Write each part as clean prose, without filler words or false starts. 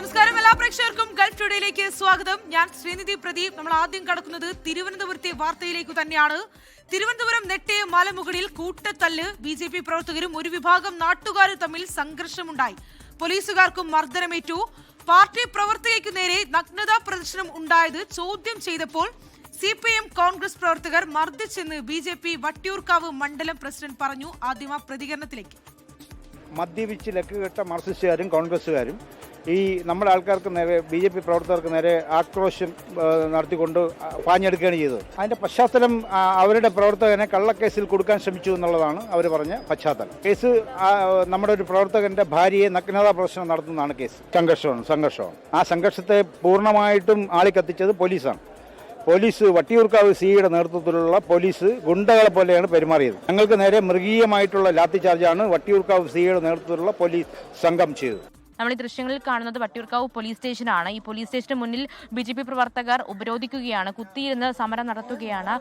നമസ്കാരം, എല്ലാ പ്രേക്ഷകർക്കും ഗൾഫ് ടുഡേയിലേക്ക് സ്വാഗതം. ഞാൻ ശ്രീനിധി പ്രദീപ്. നമ്മൾ ആദ്യം കടക്കുന്നത് തിരുവനന്തപുരത്തെ വാർത്തയിലേക്ക് തന്നെയാണ്. തിരുവനന്തപുരം നെട്ടയ മലമുകളിൽ കൂട്ടത്തല്ല്. BJP പ്രവർത്തകരും ഒരു വിഭാഗം നാട്ടുകാരും തമ്മിൽ സംഘർഷമുണ്ടായി. പോലീസുകാർക്കും മർദ്ദനമേറ്റു. പാർട്ടി പ്രവർത്തകയ്ക്കു നേരെ നഗ്നതാ പ്രദർശനം ഉണ്ടായത് ചോദ്യം ചെയ്തപ്പോൾ CPM കോൺഗ്രസ് പ്രവർത്തകർ മർദ്ദിച്ചെന്ന് BJP വട്ടിയൂർക്കാവ് മണ്ഡലം പ്രസിഡന്റ് പറഞ്ഞു. ആദ്യം ആ പ്രതികരണത്തിലേക്ക്. മദ്യപിച്ച് ലക്കുകെട്ട മാർക്സിസ്റ്റുകാരും കോൺഗ്രസ്സുകാരും ഈ നമ്മുടെ ആൾക്കാർക്ക് നേരെ BJP പ്രവർത്തകർക്ക് നേരെ ആക്രോശം നടത്തിക്കൊണ്ട് പാഞ്ഞെടുക്കുകയാണ് ചെയ്തത്. അതിൻ്റെ പശ്ചാത്തലം അവരുടെ പ്രവർത്തകനെ കള്ളക്കേസിൽ കൊടുക്കാൻ ശ്രമിച്ചു എന്നുള്ളതാണ് അവർ പറഞ്ഞ പശ്ചാത്തലം. കേസ് നമ്മുടെ ഒരു പ്രവർത്തകന്റെ ഭാര്യയെ നഗ്നതാ പ്രദർശനം നടത്തുന്നതാണ് കേസ്. സംഘർഷമാണ്. ആ സംഘർഷത്തെ പൂർണ്ണമായിട്ടും ആളിക്കത്തിച്ചത് പോലീസാണ്. പോലീസ് വട്ടിയൂർക്കാവ് സിയുടെ നേതൃത്വത്തിലുള്ള പോലീസ് ഗുണ്ടകളെ പോലെയാണ് പെരുമാറിയത്. ഞങ്ങൾക്ക് നേരെ മൃഗീയമായിട്ടുള്ള ലാത്തി ചാർജാണ് വട്ടിയൂർക്കാവ് സിയുടെ നേതൃത്വത്തിലുള്ള പോലീസ് സംഘം ചെയ്തത്. നമ്മൾ ഈ ദൃശ്യങ്ങളിൽ കാണുന്നത് വട്ടിയൂർക്കാവ് പോലീസ് സ്റ്റേഷനാണ്. ഈ പോലീസ് സ്റ്റേഷന് മുന്നിൽ BJP പ്രവർത്തകർ ഉപരോധിക്കുകയാണ്, കുത്തിയിരുന്ന് സമരം നടത്തുകയാണ്.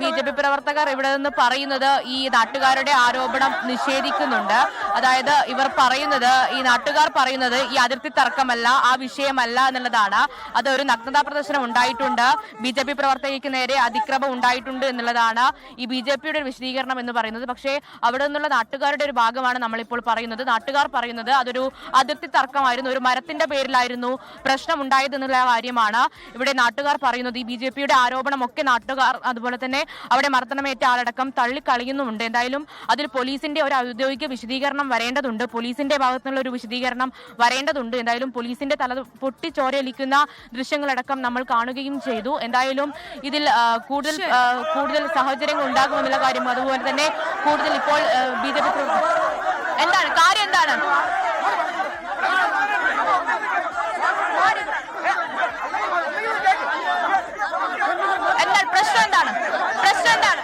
BJP പ്രവർത്തകർ ഇവിടെ നിന്ന് പറയുന്നത് ഈ നാട്ടുകാരുടെ ആരോപണം നിഷേധിക്കുന്നുണ്ട്. അതായത് ഇവർ പറയുന്നത്, ഈ നാട്ടുകാർ പറയുന്നത് ഈ അതിർത്തി തർക്കമല്ല, ആ വിഷയമല്ല എന്നുള്ളതാണ്. അത് ഒരു നഗ്നതാ പ്രദർശനം ഉണ്ടായിട്ടുണ്ട്, BJP പ്രവർത്തകയ്ക്ക് നേരെ അതിക്രമം ഉണ്ടായിട്ടുണ്ട് എന്നുള്ളതാണ് ഈ BJPയുടെ ഒരു വിശദീകരണം എന്ന് പറയുന്നത്. പക്ഷേ അവിടെ നിന്നുള്ള നാട്ടുകാരുടെ ഒരു ഭാഗമാണ് നമ്മളിപ്പോൾ പറയുന്നത്. നാട്ടുകാർ പറയുന്നത് അതൊരു അതിർത്തി തർക്കമായിരുന്നു, ഒരു മരത്തിന്റെ പേരിലായിരുന്നു പ്രശ്നം ഉണ്ടായത് എന്നുള്ള കാര്യമാണ് ഇവിടെ നാട്ടുകാർ പറയുന്നത്. ഈ BJPയുടെ ആരോപണമൊക്കെ നാട്ടുകാർ, അതുപോലെ തന്നെ അവിടെ മർദ്ദനമേറ്റ ആളടക്കം തള്ളിക്കളയുന്നുമുണ്ട്. എന്തായാലും അതിൽ പോലീസിന്റെ ഒരു ഔദ്യോഗിക വിശദീകരണം വരേണ്ടതുണ്ട്, പോലീസിന്റെ ഭാഗത്തുനിന്നുള്ള ഒരു വിശദീകരണം വരേണ്ടതുണ്ട്. എന്തായാലും പോലീസിന്റെ തല പൊട്ടി ചോരയൊലിക്കുന്ന ദൃശ്യങ്ങളടക്കം നമ്മൾ കാണുകയും ചെയ്തു. എന്തായാലും ഇതിൽ കൂടുതൽ സാഹചര്യങ്ങൾ ഉണ്ടാകുമെന്നുള്ള കാര്യം, അതുപോലെ തന്നെ കൂടുതൽ ഇപ്പോൾ BJP എന്താണ് കാര്യം, എന്താണ് പ്രശ്നം, എന്താണ് പ്രശ്നം, എന്താണ്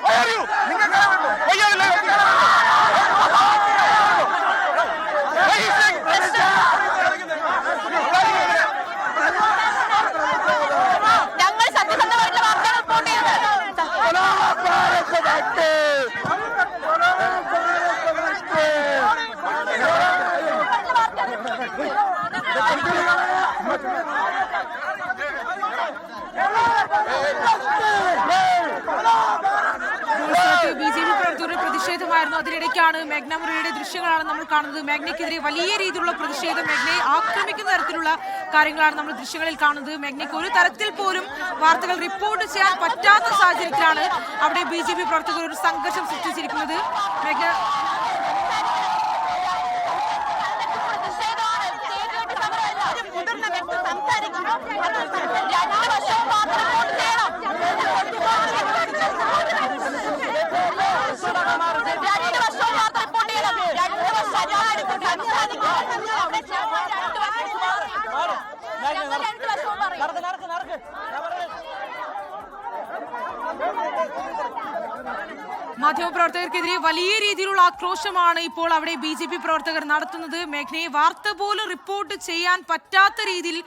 ഞങ്ങൾ സത്യസന്ധമായിട്ടുള്ള വാർത്തകൾ റിപ്പോർട്ട് ചെയ്യുന്നത്. BJP പ്രവർത്തകരുടെ പ്രതിഷേധമായിരുന്നു. അതിനിടയ്ക്കാണ് മേഘ്ന മുരളിയുടെ ദൃശ്യങ്ങളാണ് നമ്മൾ കാണുന്നത്. മേഘ്നയ്ക്കെതിരെ വലിയ രീതിയിലുള്ള പ്രതിഷേധം, മേഘ്നയെ ആക്രമിക്കുന്ന തരത്തിലുള്ള കാര്യങ്ങളാണ് നമ്മൾ ദൃശ്യങ്ങളിൽ കാണുന്നത്. മേഘ്നയ്ക്ക് ഒരു തരത്തിൽ പോലും വാർത്തകൾ റിപ്പോർട്ട് ചെയ്യാൻ പറ്റാത്ത സാഹചര്യത്തിലാണ് അവിടെ BJP പ്രവർത്തകർ ഒരു സംഘർഷം സൃഷ്ടിച്ചിരിക്കുന്നത്. മേഘ്ന മാധ്യമപ്രവർത്തകർക്കെതിരെ വലിയ രീതിയിലുള്ള ആക്രോശമാണ് ഇപ്പോൾ അവിടെ BJP പ്രവർത്തകർ നടത്തുന്നത്. മേഘ്നയെ വാർത്ത പോലും റിപ്പോർട്ട് ചെയ്യാൻ പറ്റാത്ത രീതിയിൽ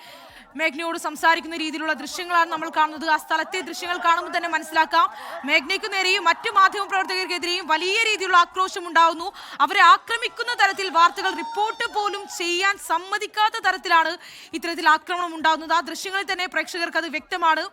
മേഘ്നയോട് സംസാരിക്കുന്ന രീതിയിലുള്ള ദൃശ്യങ്ങളാണ് നമ്മൾ കാണുന്നത്. ആ സ്ഥലത്തെ ദൃശ്യങ്ങൾ കാണുമ്പോൾ തന്നെ മനസ്സിലാക്കാം, മേഘ്നയ്ക്ക് നേരെയും മറ്റു മാധ്യമപ്രവർത്തകർക്കെതിരെയും വലിയ രീതിയിലുള്ള ആക്രോശം ഉണ്ടാകുന്നു. അവരെ ആക്രമിക്കുന്ന തരത്തിൽ വാർത്തകൾ റിപ്പോർട്ട് പോലും ചെയ്യാൻ സമ്മതിക്കാത്ത തരത്തിലാണ് ഇത്തരത്തിൽ ആക്രമണം ഉണ്ടാകുന്നത്. ആ ദൃശ്യങ്ങളിൽ തന്നെ പ്രേക്ഷകർക്ക് അത് വ്യക്തമാണ്.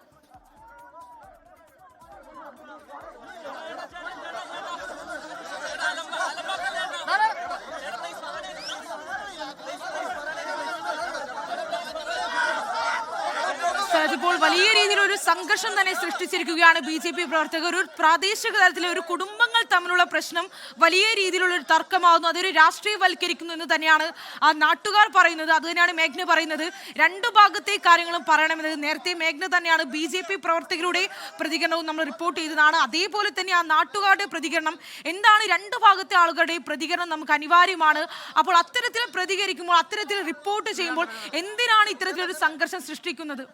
ഇപ്പോൾ വലിയ രീതിയിലൊരു സംഘർഷം തന്നെ സൃഷ്ടിച്ചിരിക്കുകയാണ് BJP പ്രവർത്തകർ. ഒരു പ്രാദേശിക തലത്തിലെ ഒരു കുടുംബങ്ങൾ തമ്മിലുള്ള പ്രശ്നം വലിയ രീതിയിലുള്ള ഒരു തർക്കമാകുന്നു. അതൊരു രാഷ്ട്രീയവൽക്കരിക്കുന്നു എന്ന് തന്നെയാണ് ആ നാട്ടുകാർ പറയുന്നത്. അത് തന്നെയാണ് മേഘ്ന പറയുന്നത്. രണ്ടു ഭാഗത്തെ കാര്യങ്ങളും പറയണമെന്നത് നേരത്തെ മേഘ്ന തന്നെയാണ് BJP പ്രവർത്തകരുടെ പ്രതികരണവും നമ്മൾ റിപ്പോർട്ട് ചെയ്തതാണ്. അതേപോലെ തന്നെ ആ നാട്ടുകാരുടെ പ്രതികരണം എന്താണ്, രണ്ടു ഭാഗത്തെ ആളുകളുടെ പ്രതികരണം നമുക്ക് അനിവാര്യമാണ്. അപ്പോൾ അത്തരത്തിൽ പ്രതികരിക്കുമ്പോൾ, അത്തരത്തിൽ റിപ്പോർട്ട് ചെയ്യുമ്പോൾ എന്തിനാണ് ഇത്തരത്തിലൊരു സംഘർഷം സൃഷ്ടിക്കുന്നത്?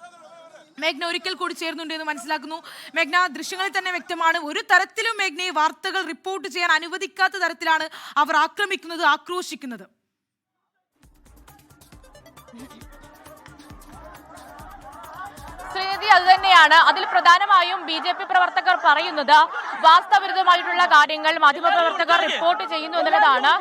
മേഘ്ന ഒരിക്കൽ കൂടി ചേർന്നുണ്ട് എന്ന് മനസ്സിലാക്കുന്നു. മേഘ്ന, ദൃശ്യങ്ങളിൽ തന്നെ വ്യക്തമാണ്, ഒരു തരത്തിലും മേഘ്നയെ വാർത്തകൾ റിപ്പോർട്ട് ചെയ്യാൻ അനുവദിക്കാത്ത തരത്തിലാണ് അവർ ആക്രമിക്കുന്നത്, ആക്രോശിക്കുന്നത്. ശ്രീനിധി, അത് തന്നെയാണ്. അതിൽ പ്രധാനമായും BJP പ്രവർത്തകർ പറയുന്നത് വാസ്തവവിരുദ്ധമായിട്ടുള്ള കാര്യങ്ങൾ മാധ്യമപ്രവർത്തകർ റിപ്പോർട്ട് ചെയ്യുന്നു എന്നുള്ളതാണ്.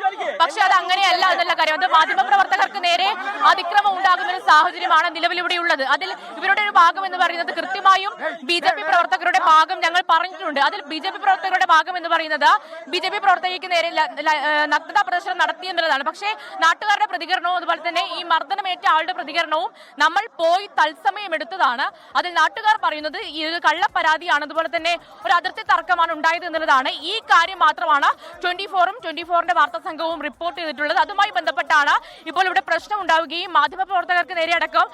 പക്ഷെ അത് അങ്ങനെയല്ല എന്നുള്ള കാര്യം. അത് മാധ്യമപ്രവർത്തകർക്ക് നേരെ അതിക്രമം ഉണ്ടാകുന്ന ഒരു സാഹചര്യമാണ് നിലവിലിവിടെയുള്ളത്. അതിൽ ഇവരുടെ ഒരു ഭാഗം എന്ന് പറയുന്നത് കൃത്യമായും BJP പ്രവർത്തകരുടെ ഭാഗം ഞങ്ങൾ പറഞ്ഞിട്ടുണ്ട്. അതിൽ BJP പ്രവർത്തകരുടെ ഭാഗം എന്ന് പറയുന്നത് BJP പ്രവർത്തകയ്ക്ക് നേരെ നഗ്നതാ പ്രദർശനം നടത്തി എന്നുള്ളതാണ്. പക്ഷേ നാട്ടുകാരുടെ പ്രതികരണവും അതുപോലെ തന്നെ ഈ മർദ്ദനമേറ്റ ആളുടെ പ്രതികരണവും നമ്മൾ പോയി തത്സമയം എടുത്തതാണ്. അതിൽ നാട്ടുകാർ പറയുന്നത് ഈ കള്ള പരാതിയാണ്, അതുപോലെ തന്നെ ഒരു അതിർത്തി തർക്കമാണ് ഉണ്ടായത് എന്നുള്ളതാണ്. ഈ കാര്യം മാത്രമാണ് 24-ഉം 24-ന്റെ വാർത്താ സംഘവും റിപ്പോർട്ട് ചെയ്തിട്ടുള്ളത്. അതുമായി ബന്ധപ്പെട്ടാണ് ഇപ്പോൾ ഇവിടെ പ്രശ്നം ഉണ്ടാവുകയും മാധ്യമപ്രവർത്തകർക്ക് നേരെ അടക്കം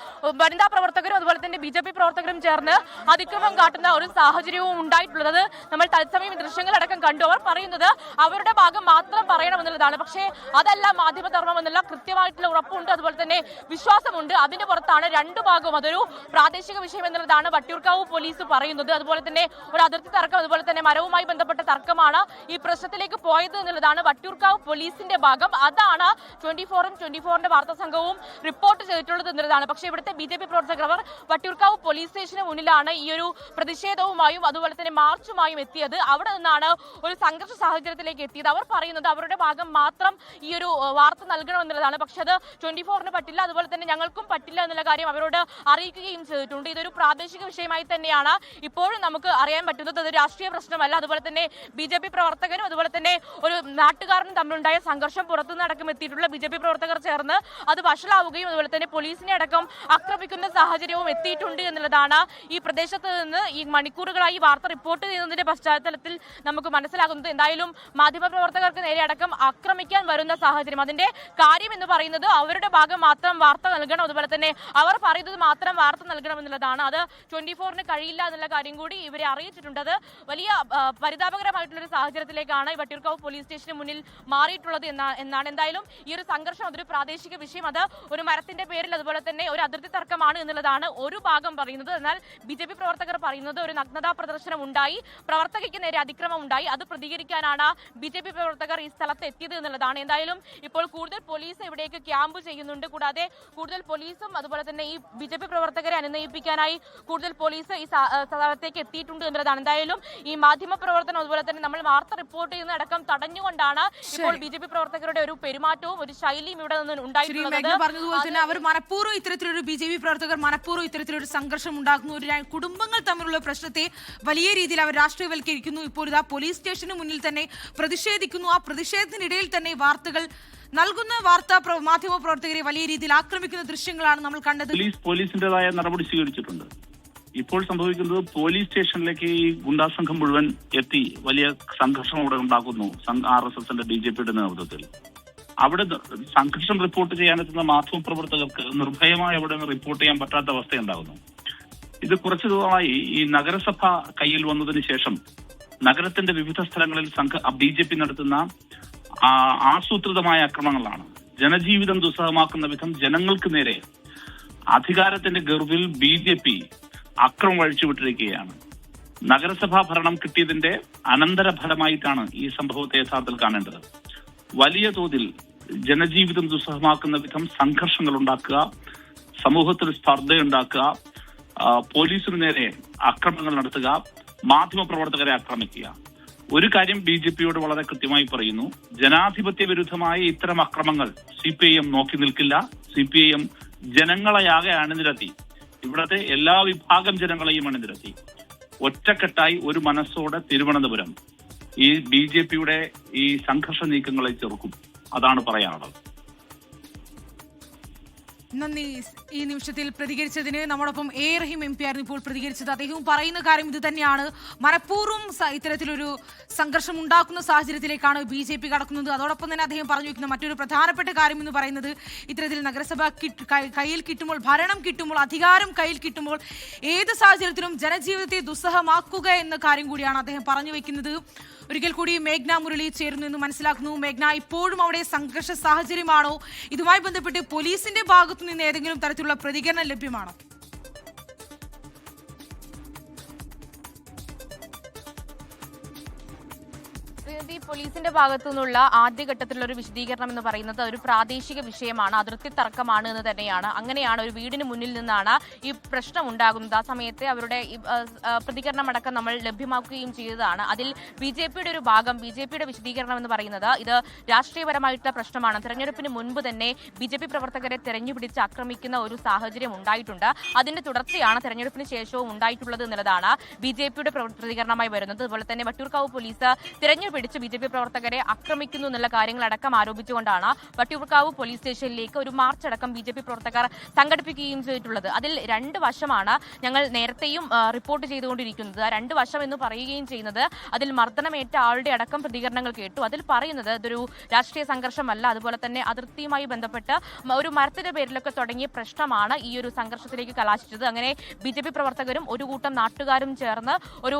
വനിതാ പ്രവർത്തകരും അതുപോലെ തന്നെ BJP പ്രവർത്തകരും ചേർന്ന് അതിക്രമം കാട്ടുന്ന ഒരു സാഹചര്യവും ഉണ്ടായിട്ടുള്ളത്. നമ്മൾ തത്സമയം ദൃശ്യങ്ങളടക്കം കണ്ടു. അവർ പറയുന്നത് അവരുടെ ഭാഗം മാത്രം പറയണമെന്നുള്ളതാണ്. പക്ഷേ അതല്ല മാധ്യമധർമ്മം എന്നുള്ള കൃത്യമായിട്ടുള്ള ഉറപ്പുണ്ട്, അതുപോലെ തന്നെ വിശ്വാസമുണ്ട്. അതിന്റെ പുറത്താണ് രണ്ടു ഭാഗവും അതൊരു പ്രാദേശിക വിഷയം എന്നുള്ളതാണ് വട്ടിയൂർക്കാവ് പോലീസ് പറയുന്നത്. അതുപോലെ തന്നെ ഒരു അതിർത്തി തർക്കം, അതുപോലെ തന്നെ മരവുമായി ബന്ധപ്പെട്ട തർക്കമാണ് ഈ പ്രശ്നത്തിലേക്ക് പോയത് എന്നുള്ളതാണ് വട്ടിയൂർക്കാവ് പോലീസിന്റെ ഭാഗം. അതാണ് 24-ഉം 24-ന്റെ വാർത്താ സംഘവും റിപ്പോർട്ട് ചെയ്തിട്ടുള്ളത് എന്നുള്ളതാണ്. പക്ഷേ ഇവിടുത്തെ BJP പ്രവർത്തകർ അവർ വട്ടിയൂർക്കാവ് പോലീസ് സ്റ്റേഷന് മുന്നിലാണ് ഈ ഒരു പ്രതിഷേധവുമായും അതുപോലെ തന്നെ മാർച്ചുമായും എത്തിയത്. അവിടെ നിന്നാണ് ഒരു സംഘർഷ സാഹചര്യത്തിലേക്ക് എത്തിയത്. അവർ പറയുന്നത് അവരുടെ ഭാഗം മാത്രം ഈ ഒരു വാർത്ത നൽകണമെന്നുള്ളതാണ്. പക്ഷെ അത് 24-ന് പറ്റില്ല, അതുപോലെ തന്നെ ഞങ്ങൾക്കും പറ്റില്ല എന്നുള്ള കാര്യം അവരോട് അറിയിക്കുകയും ചെയ്തിട്ടുണ്ട്. ഇതൊരു പ്രാദേശിക വിഷയമായി തന്നെയാണ് ഇപ്പോഴും നമുക്ക് അറിയാൻ പറ്റുന്നത്. അത് രാഷ്ട്രീയ പ്രശ്നമല്ല. അതുപോലെ തന്നെ BJP പ്രവർത്തകരും അതുപോലെ തന്നെ ഒരു നാട്ടുകാരനും തമ്മിലുണ്ടായ സംഘർഷം പുറത്തുനിന്ന് അടക്കം എത്തിയിട്ടുള്ള BJP പ്രവർത്തകർ ചേർന്ന് അത് വഷളാവുകയും അതുപോലെ തന്നെ പോലീസിനെ അടക്കം ആക്രമിക്കുന്ന സാഹചര്യവും എത്തിയിട്ടുണ്ട് എന്നുള്ളതാണ് ഈ പ്രദേശത്ത് നിന്ന് ഈ മണിക്കൂറുകളായി വാർത്ത റിപ്പോർട്ട് ചെയ്യുന്നതിന്റെ പശ്ചാത്തലത്തിൽ നമുക്ക് മനസ്സിലാകുന്നത്. എന്തായാലും മാധ്യമപ്രവർത്തകർക്ക് നേരെ അടക്കം ആക്രമിക്കാൻ വരുന്ന സാഹചര്യം, അതിന്റെ കാര്യം എന്ന് പറയുന്നത് അവരുടെ ഭാഗം മാത്രം വാർത്ത നൽകണം, അതുപോലെ തന്നെ അവർ പറയുന്നത് മാത്രം വാർത്ത നൽകണം എന്നുള്ളതാണ്. അത് 24-ന് കഴിയില്ല എന്നുള്ള കാര്യം കൂടി ഇവരെ അറിയിച്ചിട്ടുണ്ട്. അത് വലിയ പരിതാപകരമായിട്ടുള്ള ഒരു സാഹചര്യത്തിലേക്കാണ് വട്ടിയൂർക്കാവ് പോലീസ് സ്റ്റേഷന് മുന്നിൽ മാറിയിട്ടുള്ളത് എന്നാണ്. എന്തായാലും ഈ ഒരു സംഘർഷം അതൊരു പ്രാദേശിക വിഷയം, അത് ഒരു മരത്തിന്റെ പേരിൽ അതുപോലെ തന്നെ ഒരു അതിർത്തി തർക്കമാണ് എന്നുള്ളതാണ് ഒരു ഭാഗം പറയുന്നത്. എന്നാൽ BJP പ്രവർത്തകർ പറയുന്നത് ഒരു നഗ്നതാ പ്രദർശനം ഉണ്ടായി, പ്രവർത്തകയ്ക്ക് നേരെ അതിക്രമം ഉണ്ടായി, അത് പ്രതികരിക്കാനാണ് BJP പ്രവർത്തകർ ഈ സ്ഥലത്ത് എത്തിയത് എന്നുള്ളതാണ്. എന്തായാലും ഇപ്പോൾ കൂടുതൽ പോലീസ് ഇവിടേക്ക് ക്യാമ്പ് ചെയ്യുന്നുണ്ട്. കൂടാതെ കൂടുതൽ പോലീസും അതുപോലെ തന്നെ ഈ BJP പ്രവർത്തകരെ അനുനയിപ്പിക്കാനായി കൂടുതൽ പോലീസ് ഈ സ്ഥലത്തേക്ക് എത്തിയിട്ടുണ്ട് എന്നുള്ളതാണ്. എന്തായാലും ഈ മാധ്യമ പ്രവർത്തനം അതുപോലെ തന്നെ നമ്മൾ വാർത്ത റിപ്പോർട്ട് ചെയ്യുന്ന അടക്കം തടഞ്ഞുകൊണ്ടാണ് ഇപ്പോൾ BJP പ്രവർത്തകരുടെ ഒരു പെരുമാറ്റവും ഒരു ശൈലിയും ഇവിടെ നിന്ന് ഉണ്ടായിട്ടുള്ളത്. പറഞ്ഞതുപോലെ തന്നെ അവർ മനഃപൂർവ്വം ഇത്തരത്തിലൊരു BJP പ്രവർത്തകർ മനഃപൂർവ്വം ഇത്തരത്തിലൊരു സംഘർഷം ഉണ്ടാക്കുന്നു, ഒരു കുടുംബങ്ങൾ തമ്മിലുള്ള പ്രശ്നത്തെ വലിയ രീതിയിൽ അവർ രാഷ്ട്രീയവൽക്കരിക്കുന്നു. ഇപ്പോൾ ഇതാ പോലീസ് സ്റ്റേഷന് മുന്നിൽ തന്നെ പ്രതിഷേധിക്കുന്നു. ആ പ്രതിഷേധത്തിനിടയിൽ തന്നെ വാർത്തകൾ നൽകുന്ന മാധ്യമ പ്രവർത്തകരെ വലിയ രീതിയിൽ ആക്രമിക്കുന്ന ദൃശ്യങ്ങളാണ് നമ്മൾ കണ്ടത്. പോലീസിന്റേതായ നടപടി സ്വീകരിച്ചിട്ടുണ്ട്. ഇപ്പോൾ സംഭവിക്കുന്നത് പോലീസ് സ്റ്റേഷനിലേക്ക് ഈ ഗുണ്ടാസംഘം മുഴുവൻ എത്തി വലിയ സംഘർഷം അവിടെ ഉണ്ടാക്കുന്നു. RSSന്റെ BJPയുടെ നേതൃത്വത്തിൽ അവിടെ സംഘർഷം റിപ്പോർട്ട് ചെയ്യാനെത്തുന്ന മാധ്യമപ്രവർത്തകർക്ക് നിർഭയമായി അവിടെ റിപ്പോർട്ട് ചെയ്യാൻ പറ്റാത്ത അവസ്ഥയുണ്ടാകുന്നു. ഇത് കുറച്ചു ദിവസമായി ഈ നഗരസഭ കയ്യിൽ വന്നതിന് ശേഷം നഗരത്തിന്റെ വിവിധ സ്ഥലങ്ങളിൽ BJP നടത്തുന്ന ആസൂത്രിതമായ ആക്രമണങ്ങളാണ്. ജനജീവിതം ദുസ്സഹമാക്കുന്ന വിധം ജനങ്ങൾക്ക് നേരെ അധികാരത്തിന്റെ ഗർവിൽ BJP അക്രമം അഴിച്ചുവിട്ടിരിക്കുകയാണ്. നഗരസഭാ ഭരണം കിട്ടിയതിന്റെ അനന്തരഫലമായിട്ടാണ് ഈ സംഭവത്തെ യഥാർത്ഥത്തിൽ കാണേണ്ടത്. വലിയ തോതിൽ ജനജീവിതം ദുസ്സഹമാക്കുന്ന വിധം സംഘർഷങ്ങൾ ഉണ്ടാക്കുക, സമൂഹത്തിൽ സ്പർദ്ധയുണ്ടാക്കുക, പോലീസിന് നേരെ ആക്രമണങ്ങൾ നടത്തുക, മാധ്യമപ്രവർത്തകരെ ആക്രമിക്കുക. ഒരു കാര്യം BJPയോട് വളരെ കൃത്യമായി പറയുന്നു, ജനാധിപത്യ വിരുദ്ധമായ ഇത്തരം അക്രമങ്ങൾ CPIM നോക്കി നിൽക്കില്ല. CPIM ജനങ്ങളെയാകെ അണിനിരത്തി, ഇവിടത്തെ എല്ലാ വിഭാഗം ജനങ്ങളെയും അണിനിരത്തി ഒറ്റക്കെട്ടായി ഒരു മനസ്സോടെ തിരുവനന്തപുരം ഈ BJPയുടെ ഈ സംഘർഷ നീക്കങ്ങളെ ചെറുക്കും. അതാണ് പറയാനുള്ളത്. നന്ദി ഈ നിമിഷത്തിൽ പ്രതികരിച്ചതിന്. നമ്മോടൊപ്പം റഹീം MP ആയിരുന്നു ഇപ്പോൾ പ്രതികരിച്ചത്. അദ്ദേഹവും പറയുന്ന കാര്യം ഇത് തന്നെയാണ്. മനഃപൂർവ്വം ഇത്തരത്തിലൊരു സംഘർഷം ഉണ്ടാക്കുന്ന സാഹചര്യത്തിലേക്കാണ് BJP കടക്കുന്നത്. അതോടൊപ്പം തന്നെ അദ്ദേഹം പറഞ്ഞു വയ്ക്കുന്ന മറ്റൊരു പ്രധാനപ്പെട്ട കാര്യം എന്ന് പറയുന്നത് ഇത്തരത്തിൽ നഗരസഭ കയ്യിൽ കിട്ടുമ്പോൾ, ഭരണം കിട്ടുമ്പോൾ, അധികാരം കയ്യിൽ കിട്ടുമ്പോൾ ഏത് സാഹചര്യത്തിലും ജനജീവിതത്തെ ദുസ്സഹമാക്കുക എന്ന കാര്യം കൂടിയാണ് അദ്ദേഹം പറഞ്ഞു വയ്ക്കുന്നത്. ഒരിക്കൽ കൂടി മേഘ്ന മുരളി ചേരുന്നു എന്ന് മനസ്സിലാക്കുന്നു. മേഘ്ന, ഇപ്പോഴും അവിടെ സംഘർഷ സാഹചര്യമാണോ? ഇതുമായി ബന്ധപ്പെട്ട് പോലീസിന്റെ ഭാഗത്തു നിന്ന് ഏതെങ്കിലും തരത്തിലുള്ള പ്രതികരണം ലഭ്യമാണോ? സ്മൃതി, പോലീസിന്റെ ഭാഗത്തു നിന്നുള്ള ആദ്യഘട്ടത്തിലുള്ള ഒരു വിശദീകരണം എന്ന് പറയുന്നത് ഒരു പ്രാദേശിക വിഷയമാണ്, അതിർത്തി തർക്കമാണ് എന്ന് തന്നെയാണ്. അങ്ങനെയാണ്, ഒരു വീടിന് മുന്നിൽ നിന്നാണ് ഈ പ്രശ്നം ഉണ്ടാകുന്നത്. ആ സമയത്തെ അവരുടെ പ്രതികരണമടക്കം നമ്മൾ ലഭ്യമാക്കുകയും ചെയ്തതാണ്. അതിൽ ബിജെപിയുടെ ഒരു ഭാഗം, ബിജെപിയുടെ വിശദീകരണം എന്ന് പറയുന്നത് ഇത് രാഷ്ട്രീയപരമായിട്ടുള്ള പ്രശ്നമാണ്. തെരഞ്ഞെടുപ്പിന് മുൻപ് തന്നെ ബിജെപി പ്രവർത്തകരെ തെരഞ്ഞുപിടിച്ച് ആക്രമിക്കുന്ന ഒരു സാഹചര്യം ഉണ്ടായിട്ടുണ്ട്. അതിന്റെ തുടർച്ചയാണ് തെരഞ്ഞെടുപ്പിന് ശേഷവും ഉണ്ടായിട്ടുള്ളത് എന്നുള്ളതാണ് ബിജെപിയുടെ പ്രതികരണമായി വരുന്നത്. അതുപോലെ തന്നെ വട്ടിയൂർക്കാവ് പോലീസ് തിരഞ്ഞുപിടിച്ച് ബിജെപി പ്രവർത്തകരെ ആക്രമിക്കുന്നു എന്നുള്ള കാര്യങ്ങളടക്കം ആരോപിച്ചുകൊണ്ടാണ് വട്ടിയൂർക്കാവ് പോലീസ് സ്റ്റേഷനിലേക്ക് ഒരു മാർച്ച് അടക്കം ബിജെപി പ്രവർത്തകർ സംഘടിപ്പിക്കുകയും ചെയ്തിട്ടുള്ളത്. അതിൽ രണ്ട് വശമാണ് ഞങ്ങൾ നേരത്തെയും റിപ്പോർട്ട് ചെയ്തുകൊണ്ടിരിക്കുന്നത്. രണ്ട് വശം എന്ന് പറയുകയും ചെയ്യുന്നത് അതിൽ മർദ്ദനമേറ്റ ആളുടെ അടക്കം പ്രതികരണങ്ങൾ കേട്ടു. അതിൽ പറയുന്നത് ഇതൊരു രാഷ്ട്രീയ സംഘർഷമല്ല, അതുപോലെ തന്നെ അതിർത്തിയുമായി ബന്ധപ്പെട്ട് ഒരു മരത്തിന്റെ പേരിലൊക്കെ തുടങ്ങിയ പ്രശ്നമാണ് ഈ ഒരു സംഘർഷത്തിലേക്ക് കലാശിച്ചത്. അങ്ങനെ ബിജെപി പ്രവർത്തകരും ഒരു കൂട്ടം നാട്ടുകാരും ചേർന്ന് ഒരു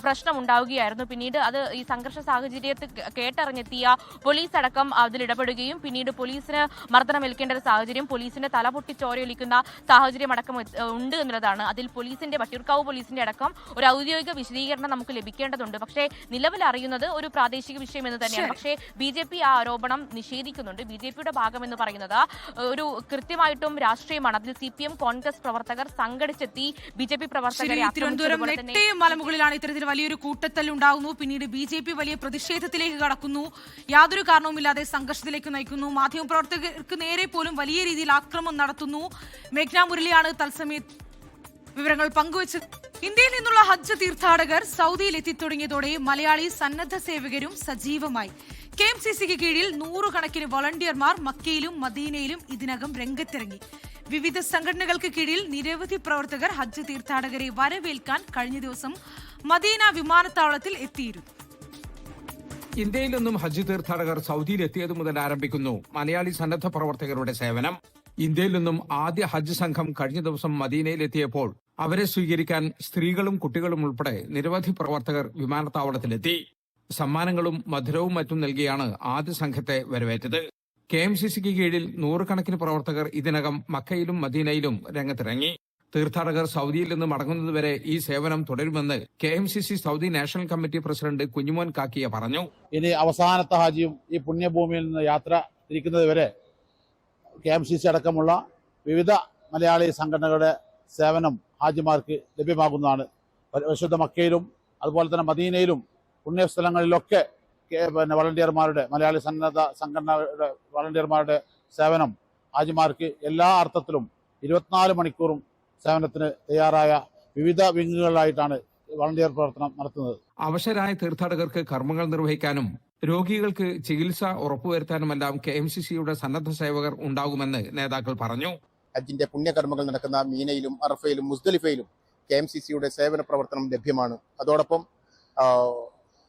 പ്രശ്നം ഉണ്ടാവുകയായിരുന്നു. പിന്നീട് അത് ഈ സംഘർഷ സാഹചര്യത്തിൽ കേട്ടറിഞ്ഞെത്തിയ പോലീസ് അടക്കം അതിൽ ഇടപെടുകയും പിന്നീട് പോലീസിന് മർദ്ദനമേൽക്കേണ്ട ഒരു സാഹചര്യം, പോലീസിന്റെ തലപൊട്ടി ചോരയൊലിക്കുന്ന സാഹചര്യം അടക്കം ഉണ്ട് എന്നുള്ളതാണ്. അതിൽ പോലീസിന്റെ, വട്ടിയൂർക്കാവ് പോലീസിന്റെ അടക്കം ഒരു ഔദ്യോഗിക വിശദീകരണം നമുക്ക് ലഭിക്കേണ്ടതുണ്ട്. പക്ഷേ നിലവിൽ അറിയുന്നത് ഒരു പ്രാദേശിക വിഷയം എന്ന് തന്നെയാണ്. പക്ഷേ ബിജെപി ആ ആരോപണം നിഷേധിക്കുന്നുണ്ട്. ബിജെപിയുടെ ഭാഗം എന്ന് പറയുന്നത് ഒരു കൃത്യമായിട്ടും രാഷ്ട്രീയമാണ്. അതിൽ CPM കോൺഗ്രസ് പ്രവർത്തകർ സംഘടിച്ചെത്തി ബിജെപി പ്രവർത്തകരെ തിരുവനന്തപുരം നെട്ടയം മലമുകളിലാണ് ഇത്തരത്തിൽ വലിയൊരു കൂട്ടത്തൽ ഉണ്ടാകുന്നു. പിന്നീട് ബിജെപി വലിയ പ്രതിഷേധത്തിലേക്ക് കടക്കുന്നു, യാതൊരു കാരണവുമില്ലാതെ സംഘർഷത്തിലേക്ക് നയിക്കുന്നു, മാധ്യമപ്രവർത്തകർക്ക് നേരെ പോലും വലിയ രീതിയിൽ ആക്രമണം നടത്തുന്നു. മേഘ്ന മുരളിയാണ് തത്സമയം വിവരങ്ങൾ പങ്കുവച്ചത്. ഇന്ത്യയിൽ നിന്നുള്ള ഹജ്ജ് തീർത്ഥാടകർ സൗദിയിൽ എത്തിത്തുടങ്ങിയതോടെ മലയാളി സന്നദ്ധ സേവകരും സജീവമായി. KMCCക്ക് കീഴിൽ 100 കണക്കിന് വളണ്ടിയർമാർ മക്കയിലും മദീനയിലും ഇതിനകം രംഗത്തിറങ്ങി. വിവിധ സംഘടനകൾക്ക് കീഴിൽ നിരവധി പ്രവർത്തകർ ഹജ്ജ് തീർത്ഥാടകരെ വരവേൽക്കാൻ കഴിഞ്ഞ ദിവസം മദീന വിമാനത്താവളത്തിൽ എത്തിയിരുന്നു. ഇന്ത്യയിൽ നിന്നും ഹജ്ജ് തീർത്ഥാടകർ സൗദിയിൽ എത്തിയതു മുതൽ ആരംഭിക്കുന്നു മലയാളി സന്നദ്ധ പ്രവർത്തകരുടെ സേവനം. ഇന്ത്യയിൽ നിന്നും ആദ്യ ഹജ്ജ് സംഘം കഴിഞ്ഞ ദിവസം മദീനയിൽ എത്തിയപ്പോൾ അവരെ സ്വീകരിക്കാൻ സ്ത്രീകളും കുട്ടികളും ഉൾപ്പെടെ നിരവധി പ്രവർത്തകർ വിമാനത്താവളത്തിലെത്തി. സമ്മാനങ്ങളും മധുരവും മറ്റും നൽകിയാണ് ആദ്യ സംഘത്തെ വരവേറ്റത്. KMCCക്ക് കീഴിൽ 100 കണക്കിന് പ്രവർത്തകർ ഇതിനകം മക്കയിലും മദീനയിലും രംഗത്തിറങ്ങി. തീർത്ഥാടകർ സൗദിയിൽ നിന്ന് മടങ്ങുന്നതുവരെ ഈ സേവനം തുടരുമെന്ന് KMCC Saudi national committee president Kunjumon Kakkiya പറഞ്ഞു. ഇനി അവസാനത്തെ ഹാജിയും ഈ പുണ്യഭൂമിയിൽ നിന്ന് യാത്ര തിരിക്കുന്നതുവരെ KMCC അടക്കമുള്ള വിവിധ മലയാളി സംഘടനകളുടെ സേവനം ഹാജിമാർക്ക് ലഭ്യമാകുന്നതാണ്. വിശുദ്ധ മക്കയിലും അതുപോലെ തന്നെ മദീനയിലും പുണ്യസ്ഥലങ്ങളിലൊക്കെ വളണ്ടിയർമാരുടെ, മലയാളി സന്നദ്ധ സംഘടനകളുടെ വളണ്ടിയർമാരുടെ സേവനം ഹാജിമാർക്ക് എല്ലാ അർത്ഥത്തിലും 24 മണിക്കൂറും സേവനത്തിന് തയ്യാറായ വിവിധ വിങ്ങുകളിലായിട്ടാണ് വളണ്ടിയർ പ്രവർത്തനം നടത്തുന്നത്. അവശരായ തീർത്ഥാടകർക്ക് കർമ്മങ്ങൾ നിർവഹിക്കാനും രോഗികൾക്ക് ചികിത്സ ഉറപ്പുവരുത്താനുമെല്ലാം KMCCയുടെ സന്നദ്ധ സേവകർ ഉണ്ടാകുമെന്ന് നേതാക്കൾ പറഞ്ഞു. ഹജ്ജിന്റെ പുണ്യകർമ്മങ്ങൾ നടക്കുന്ന മീനയിലും അറഫയിലും മുസ്ദലിഫയിലും KMCCയുടെ സേവന പ്രവർത്തനം ലഭ്യമാണ്. അതോടൊപ്പം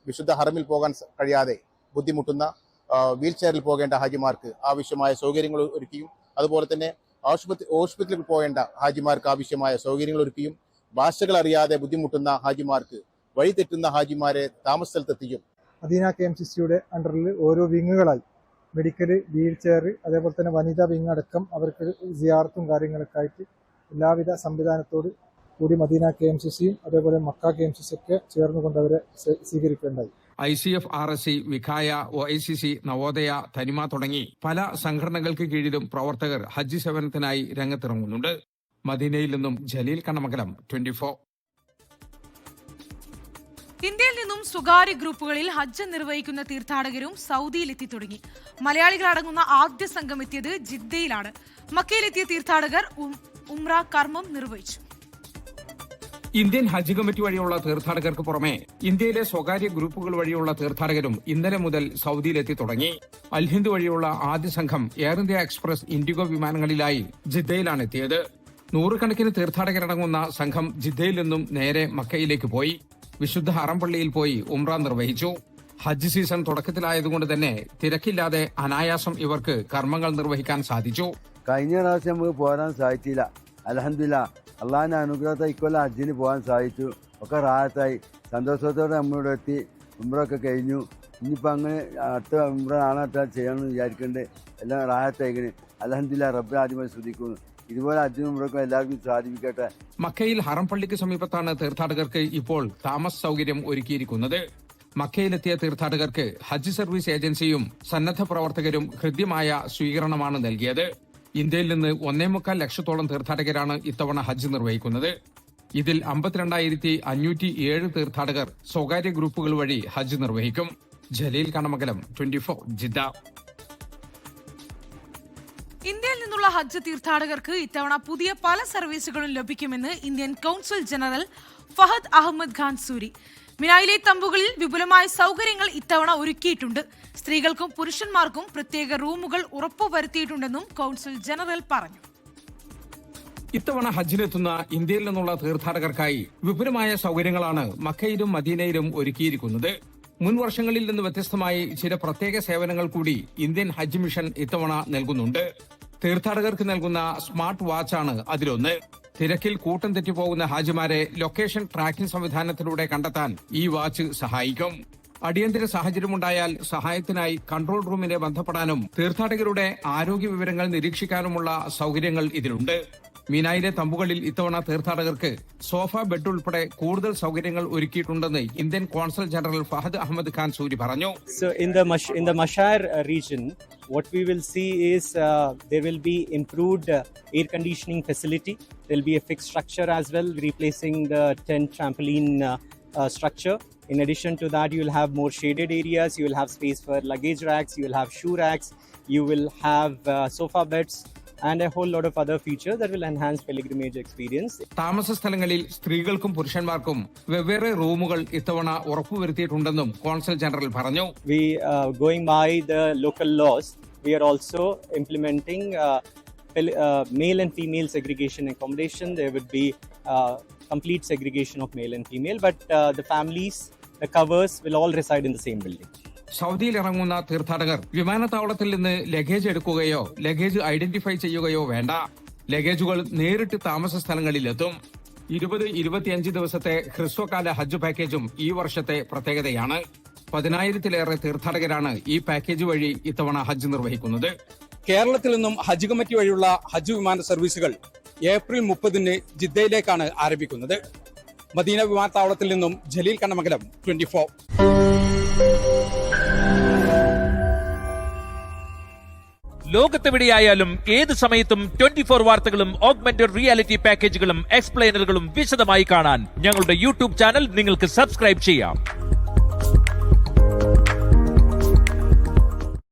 വിശുദ്ധ ഹറമിൽ പോകാൻ കഴിയാതെ ബുദ്ധിമുട്ടുന്ന വീൽ ചെയറിൽ പോകേണ്ട ഹാജിമാർക്ക് ആവശ്യമായ സൗകര്യങ്ങൾ ഒരുക്കിയും അതുപോലെ തന്നെ ഹോസ്പിറ്റലിൽ പോകേണ്ട ഹാജിമാർക്ക് ആവശ്യമായ സൗകര്യങ്ങൾ ഒരുക്കിയും ഭാഷകൾ അറിയാതെ ബുദ്ധിമുട്ടുന്ന ഹാജിമാർക്ക് വഴി തെറ്റുന്ന ഹാജിമാരെ താമസ സ്ഥലത്തെത്തിക്കും. മദീന KMCCയുടെ അണ്ടറിൽ ഓരോ വിങ്ങുകളായി മെഡിക്കൽ, വീൽ ചെയർ, അതേപോലെ തന്നെ വനിതാ വിങ് അടക്കം അവർക്ക് സിയാറത്തും കാര്യങ്ങളൊക്കെ ആയിട്ട് എല്ലാവിധ സംവിധാനത്തോട് കൂടി മദീന KMCCയും അതേപോലെ മക്ക KMCC ഒക്കെ ചേർന്നുകൊണ്ട് അവരെ സ്വീകരിക്കുകയുണ്ടായി. ICF, RSC, Vikhaya, OICC, Navodaya, തനിമ തുടങ്ങി പല സംഘടനകൾക്ക് കീഴിലും പ്രവർത്തകർ ഹജ്ജ് സേവനത്തിനായി രംഗത്തിറങ്ങുന്നുണ്ട്. മദീനയിൽ നിന്നും ജലീൽ കണ്ണമംഗലം, 24. ഇന്ത്യയിൽ നിന്നും സ്വകാര്യ ഗ്രൂപ്പുകളിൽ ഹജ്ജ് നിർവഹിക്കുന്ന തീർത്ഥാടകരും സൗദിയിൽ എത്തി തുടങ്ങി. മലയാളികളടങ്ങുന്ന ആദ്യ സംഘം എത്തിയത് ജിദ്ദയിലാണ്. മക്കയിലെത്തിയ തീർത്ഥാടകർ ഉംറ കർമ്മം നിർവഹിച്ചു. ഇന്ത്യൻ ഹജ്ജ് കമ്മിറ്റി വഴിയുള്ള തീർത്ഥാടകർക്ക് പുറമെ ഇന്ത്യയിലെ സ്വകാര്യ ഗ്രൂപ്പുകൾ വഴിയുള്ള തീർത്ഥാടകരും ഇന്നലെ മുതൽ സൗദിയിലെത്തി തുടങ്ങി. അൽഹിന്ദ് വഴിയുള്ള ആദ്യ സംഘം എയർ ഇന്ത്യ എക്സ്പ്രസ്, ഇൻഡിഗോ വിമാനങ്ങളിലായി ജിദ്ദയിലാണ് എത്തിയത്. 100 കണക്കിന് തീർത്ഥാടകരടങ്ങുന്ന സംഘം ജിദ്ദയിൽ നിന്നും നേരെ മക്കയിലേക്ക് പോയി. വിശുദ്ധ ഹറം പള്ളിയിൽ പോയി ഉംറ നിർവഹിച്ചു. ഹജ്ജ് സീസൺ തുടക്കത്തിലായതുകൊണ്ട് തന്നെ തിരക്കില്ലാതെ അനായാസം ഇവർക്ക് കർമ്മങ്ങൾ നിർവഹിക്കാൻ സാധിച്ചു. കഴിഞ്ഞ പ്രാവശ്യം നമുക്ക് പോരാൻ സാധിച്ചില്ല. അൽഹംദുലില്ലാ, അള്ളാഹിന്റെ അനുഗ്രഹത്തെ ഇക്കൊല്ലം ഹജ്ജിന് പോകാൻ സാധിച്ചു. ഒക്കെ റാഹത്തായി സന്തോഷത്തോടെ നമ്മളിവിടെ എത്തി. ഉംറയൊക്കെ കഴിഞ്ഞു. ഇനിയിപ്പോൾ അങ്ങനെ അടുത്ത ഉംറ നാളെ ചെയ്യണമെന്ന് വിചാരിക്കേണ്ടത് എല്ലാം റാഹത്തായിക്കണ്. അൽഹംദുലില്ലാ, റബ്ബിൽ ആദ്യമായി സ്തുതിക്കുന്നു. ഇതുപോലെ ഹജ്ജിനും ഉംറയ്ക്കും എല്ലാവർക്കും സാധിപ്പിക്കട്ടെ. മക്കയിൽ ഹറം പള്ളിക്ക് സമീപത്താണ് തീർത്ഥാടകർക്ക് ഇപ്പോൾ താമസ സൗകര്യം ഒരുക്കിയിരിക്കുന്നത്. മക്കയിലെത്തിയ തീർത്ഥാടകർക്ക് ഹജ്ജ് സർവീസ് ഏജൻസിയും സന്നദ്ധ പ്രവർത്തകരും ഹൃദ്യമായ സ്വീകരണമാണ് നൽകിയത്. ഇന്ത്യയിൽ നിന്ന് 1.25 ലക്ഷത്തോളം തീർത്ഥാടകരാണ് ഇത്തവണ ഹജ്ജ് നിർവഹിക്കുന്നത്. ഇതിൽ 52,507 തീർത്ഥാടകർ സ്വകാര്യ ഗ്രൂപ്പുകൾ വഴി ഹജ്ജ് നിർവഹിക്കും. ജലീൽ കണമംഗലം, 24 ജിദ്ദ. ഇന്ത്യയിൽ നിന്നുള്ള ഹജ്ജ് തീർത്ഥാടകർക്ക് ഇത്തവണ പുതിയ പല സർവീസുകളും ലഭിക്കുമെന്ന് Indian council general Fahad Ahmed Khan Suri. മിനായിലെ തമ്പുകളിൽ വിപുലമായ സൗകര്യങ്ങൾ ഇത്തവണ ഒരുക്കിയിട്ടുണ്ട്. സ്ത്രീകൾക്കും പുരുഷന്മാർക്കും പ്രത്യേക റൂമുകൾ ഉറപ്പുവരുത്തിയിട്ടുണ്ടെന്നും കൗൺസിൽ ജനറൽ പറഞ്ഞു. ഇത്തവണ ഹജ്ജിനെത്തുന്ന ഇന്ത്യയിൽ നിന്നുള്ള തീർത്ഥാടകർക്കായി വിപുലമായ സൗകര്യങ്ങളാണ് മക്കയിലും മദീനയിലും ഒരുക്കിയിരിക്കുന്നത്. മുൻ വർഷങ്ങളിൽ നിന്ന് വ്യത്യസ്തമായി ചില പ്രത്യേക സേവനങ്ങൾ കൂടി ഇന്ത്യൻ ഹജ്ജ് മിഷൻ ഇത്തവണ നൽകുന്നുണ്ട്. തീർത്ഥാടകർക്ക് നൽകുന്ന സ്മാർട്ട് വാച്ചാണ് അതിലൊന്ന്. തിരക്കിൽ കൂട്ടം തെറ്റിപ്പോകുന്ന ഹാജിമാരെ ലൊക്കേഷൻ ട്രാക്കിംഗ് സംവിധാനത്തിലൂടെ കണ്ടെത്താൻ ഈ വാച്ച് സഹായിക്കും. അടിയന്തര സാഹചര്യമുണ്ടായാൽ സഹായത്തിനായി കൺട്രോൾ റൂമിനെ ബന്ധപ്പെടാനും തീർത്ഥാടകരുടെ ആരോഗ്യ വിവരങ്ങൾ നിരീക്ഷിക്കാനുമുള്ള സൗകര്യങ്ങൾ ഇതിലുണ്ട്. മീനായിലെ തമ്പുകളിൽ ഇത്തവണ തീർത്ഥാടകർക്ക് സോഫ, ബെഡ് ഉൾപ്പെടെ കൂടുതൽ സൗകര്യങ്ങൾ ഒരുക്കിയിട്ടുണ്ടെന്ന് Indian consul general Fahad Ahmed Khan Suri പറഞ്ഞു. So in the Mashar region, what we will see is there will be improved air conditioning facility. There will be a fixed structure as well, replacing the tent trampoline structure. In addition to that, you will have more shaded areas. You will have space for luggage racks. You will have shoe racks. You will have sofa beds. And a whole lot of other features that will enhance pilgrimage experience. താമസ സ്ഥലങ്ങളിൽ സ്ത്രീകൾക്കും പുരുഷന്മാർക്കും വെവ്വേറെ റൂമുകൾ ഇത്തവണ ഉറപ്പുവരുത്തിയിട്ടുണ്ടെന്നും consul general പറഞ്ഞു. We going by the local laws, we are also implementing male and female segregation accommodation. There would be complete segregation of male and female, but the families, the covers will all reside in the same building. സൗദിയിൽ ഇറങ്ങുന്ന തീർത്ഥാടകർ വിമാനത്താവളത്തിൽ നിന്ന് luggage എടുക്കുകയോ luggage identify ചെയ്യുകയോ വേണ്ട. ലഗേജുകൾ നേരിട്ട് താമസ സ്ഥലങ്ങളിലെത്തും. 20-25 ദിവസത്തെ ഹ്രസ്വകാല ഹജ്ജ് പാക്കേജും ഈ വർഷത്തെ പ്രത്യേകതയാണ്. 10,000-ലേറെ തീർത്ഥാടകരാണ് ഈ പാക്കേജ് വഴി ഇത്തവണ ഹജ്ജ് നിർവഹിക്കുന്നത്. കേരളത്തിൽ നിന്നും ഹജ്ജ് കമ്മിറ്റി വഴിയുള്ള ഹജ്ജ് വിമാന സർവീസുകൾ ഏപ്രിൽ 30-ന് ജിദ്ദയിലേക്കാണ് ആരംഭിക്കുന്നത്. മദീന വിമാനത്താവളത്തിൽ നിന്നും ജലീൽ കണ്ണമംഗലം, 24. ലോകത്തെവിടെയായാലും ഏത് സമയത്തും 24 വാർത്തകളും ഓഗ്മെന്റഡ് റിയാലിറ്റി പാക്കേജുകളും എക്സ്പ്ലെയിനറുകളും വിശദമായി കാണാൻ ഞങ്ങളുടെ യൂട്യൂബ് ചാനൽ നിങ്ങൾക്ക് സബ്സ്ക്രൈബ് ചെയ്യാം.